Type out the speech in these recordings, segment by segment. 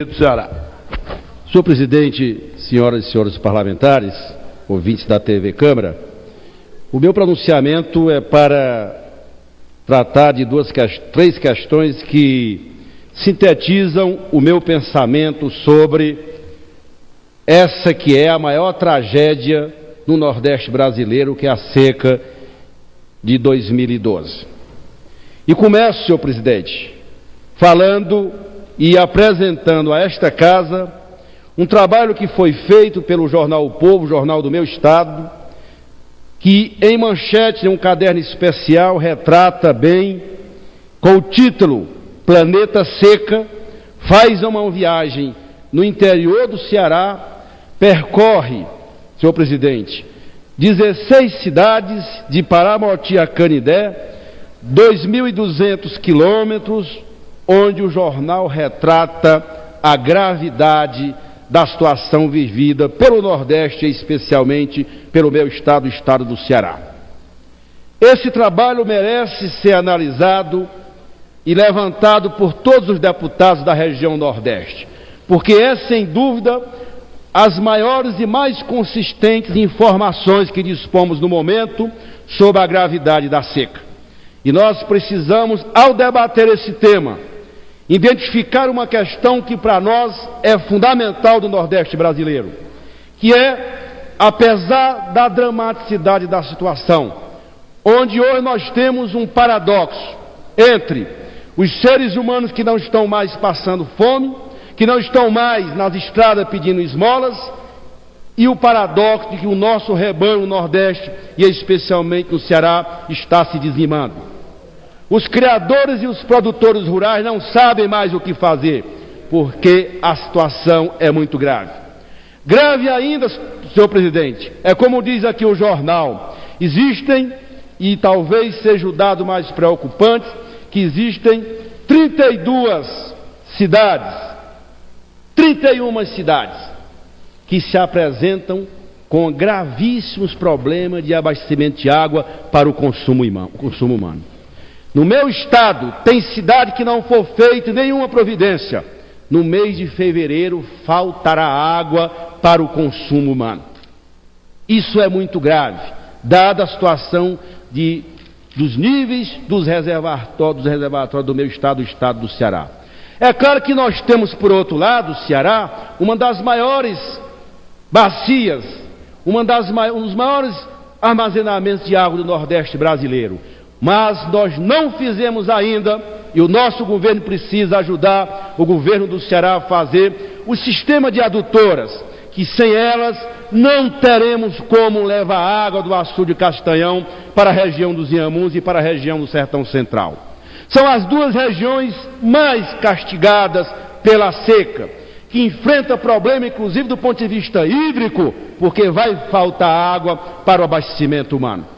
do Ceará. Senhor presidente, senhoras e senhores parlamentares, ouvintes da TV Câmara, o meu pronunciamento é para tratar de três questões que sintetizam o meu pensamento sobre essa que é a maior tragédia no Nordeste brasileiro, que é a seca de 2012. E começo, senhor presidente, falando e apresentando a esta casa um trabalho que foi feito pelo jornal O Povo, jornal do meu estado, que em manchete, em um caderno especial, retrata bem, com o título Planeta Seca, faz uma viagem no interior do Ceará, percorre, senhor presidente, 16 cidades de Paramoti a Canidé, 2.200 quilômetros, onde o jornal retrata a gravidade da situação vivida pelo Nordeste, e especialmente pelo meu estado, o estado do Ceará. Esse trabalho merece ser analisado e levantado por todos os deputados da região Nordeste, porque é, sem dúvida, as maiores e mais consistentes informações que dispomos no momento sobre a gravidade da seca. E nós precisamos, ao debater esse tema, identificar uma questão que para nós é fundamental do Nordeste brasileiro, que é, apesar da dramaticidade da situação, onde hoje nós temos um paradoxo entre os seres humanos que não estão mais passando fome, que não estão mais nas estradas pedindo esmolas, e o paradoxo de que o nosso rebanho no Nordeste, e especialmente no Ceará, está se dizimando. Os criadores e os produtores rurais não sabem mais o que fazer, porque a situação é muito grave. Grave ainda, senhor presidente, é como diz aqui o jornal, existem, e talvez seja o dado mais preocupante, que existem 31 cidades que se apresentam com gravíssimos problemas de abastecimento de água para o consumo humano. No meu estado, tem cidade que não for feita nenhuma providência. No mês de fevereiro, faltará água para o consumo humano. Isso é muito grave, dada a situação dos níveis dos reservatórios do meu estado, o estado do Ceará. É claro que nós temos, por outro lado, o Ceará, uma das maiores bacias, um dos maiores armazenamentos de água do Nordeste brasileiro. Mas nós não fizemos ainda, e o nosso governo precisa ajudar o governo do Ceará a fazer o sistema de adutoras, que sem elas não teremos como levar água do Açude de Castanhão para a região dos Inhamuns e para a região do Sertão Central. São as duas regiões mais castigadas pela seca, que enfrenta problema inclusive do ponto de vista hídrico, porque vai faltar água para o abastecimento humano.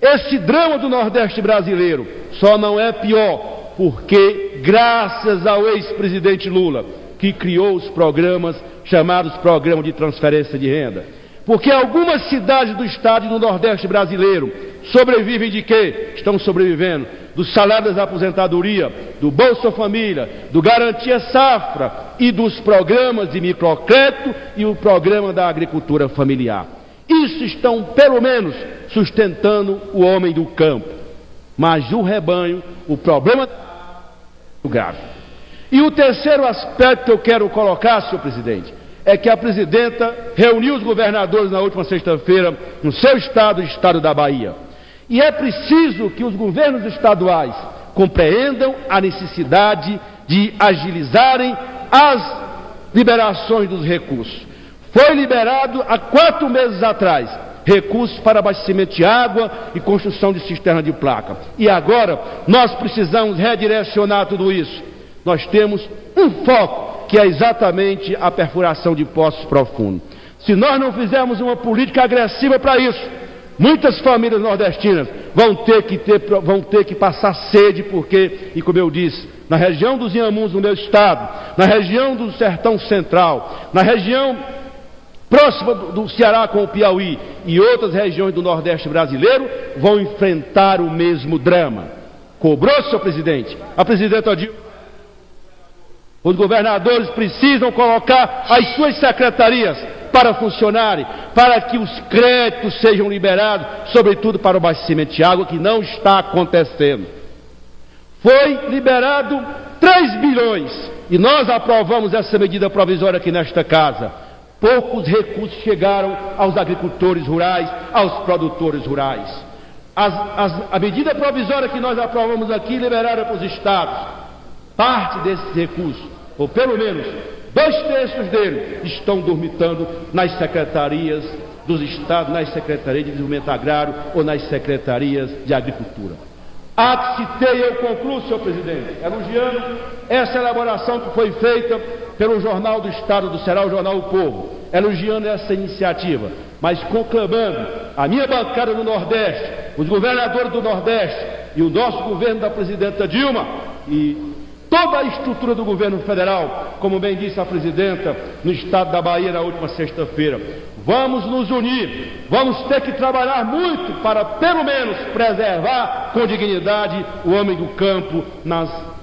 Esse drama do Nordeste brasileiro só não é pior porque, graças ao ex-presidente Lula, que criou os programas chamados Programa de Transferência de Renda, porque algumas cidades do estado e do Nordeste brasileiro sobrevivem de quê? Estão sobrevivendo do salário da aposentadoria, do Bolsa Família, do Garantia Safra e dos programas de microcrédito e o programa da agricultura familiar. Isso estão, pelo menos, sustentando o homem do campo. Mas o rebanho, o problema é grave. E o terceiro aspecto que eu quero colocar, senhor presidente, é que a presidenta reuniu os governadores na última sexta-feira no seu estado, o estado da Bahia. E é preciso que os governos estaduais compreendam a necessidade de agilizarem as liberações dos recursos. Foi liberado há 4 meses atrás recursos para abastecimento de água e construção de cisterna de placa. E agora nós precisamos redirecionar tudo isso. Nós temos um foco, que é exatamente a perfuração de poços profundos. Se nós não fizermos uma política agressiva para isso, muitas famílias nordestinas vão ter que passar sede, porque, e como eu disse, na região dos Inhamuns, no meu estado, na região do Sertão Central, na região próxima do Ceará com o Piauí e outras regiões do Nordeste brasileiro, vão enfrentar o mesmo drama. Cobrou, senhor presidente? A presidenta Dilma Os governadores precisam colocar as suas secretarias para funcionarem, para que os créditos sejam liberados, sobretudo para o abastecimento de água, que não está acontecendo. Foi liberado 3 bilhões e nós aprovamos essa medida provisória aqui nesta casa. Poucos recursos chegaram aos agricultores rurais, aos produtores rurais. A medida provisória que nós aprovamos aqui liberaram para os estados parte desses recursos, ou pelo menos 2/3 dele, estão dormitando nas secretarias dos estados, nas secretarias de desenvolvimento agrário ou nas secretarias de agricultura. Há que se ter, eu concluo, senhor presidente, elogiando essa elaboração que foi feita pelo Jornal do Estado do Ceará, o Jornal O Povo, elogiando essa iniciativa, mas conclamando a minha bancada do Nordeste, os governadores do Nordeste e o nosso governo da presidenta Dilma e toda a estrutura do governo federal, como bem disse a presidenta no estado da Bahia na última sexta-feira. Vamos nos unir, vamos ter que trabalhar muito para, pelo menos, preservar com dignidade o homem do campo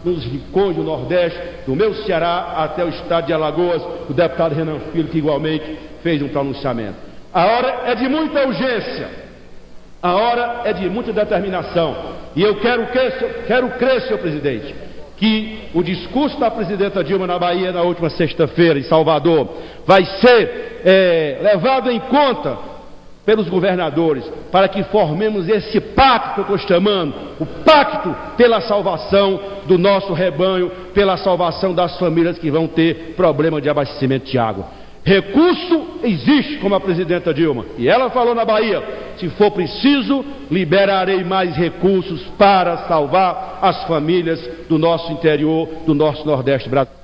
nos rincões do Nordeste, do meu Ceará até o estado de Alagoas, o deputado Renan Filho, que igualmente fez um pronunciamento. A hora é de muita urgência, a hora é de muita determinação, e eu quero crer, senhor presidente, que o discurso da presidenta Dilma na Bahia na última sexta-feira, em Salvador, vai ser levado em conta pelos governadores, para que formemos esse pacto que eu estou chamando, o pacto pela salvação do nosso rebanho, pela salvação das famílias que vão ter problema de abastecimento de água. Recurso existe, como a presidenta Dilma, e ela falou na Bahia: se for preciso, liberarei mais recursos para salvar as famílias do nosso interior, do nosso Nordeste brasileiro.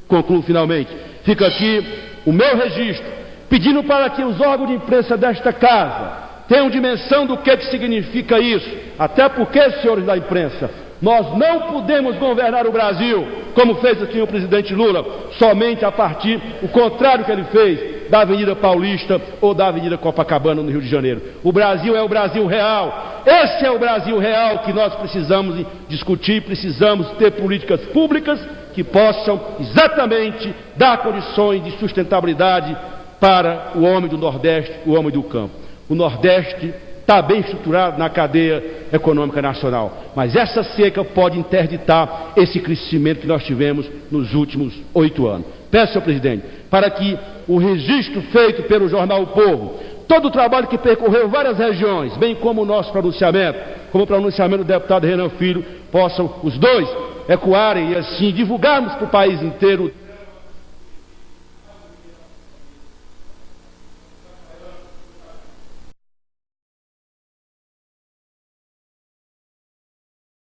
Concluo finalmente, fica aqui o meu registro, pedindo para que os órgãos de imprensa desta casa tenham dimensão do que significa isso, até porque, senhores da imprensa, nós não podemos governar o Brasil, como fez aqui o presidente Lula, somente a partir, o contrário que ele fez, da Avenida Paulista ou da Avenida Copacabana no Rio de Janeiro. O Brasil é o Brasil real. Esse é o Brasil real que nós precisamos discutir, precisamos ter políticas públicas que possam exatamente dar condições de sustentabilidade para o homem do Nordeste, o homem do campo. O Nordeste está bem estruturado na cadeia econômica nacional, mas essa seca pode interditar esse crescimento que nós tivemos nos últimos 8 anos. Peço, senhor presidente, para que o registro feito pelo Jornal O Povo, todo o trabalho que percorreu várias regiões, bem como o nosso pronunciamento, como o pronunciamento do deputado Renan Filho, possam os dois ecoarem e assim divulgarmos para o país inteiro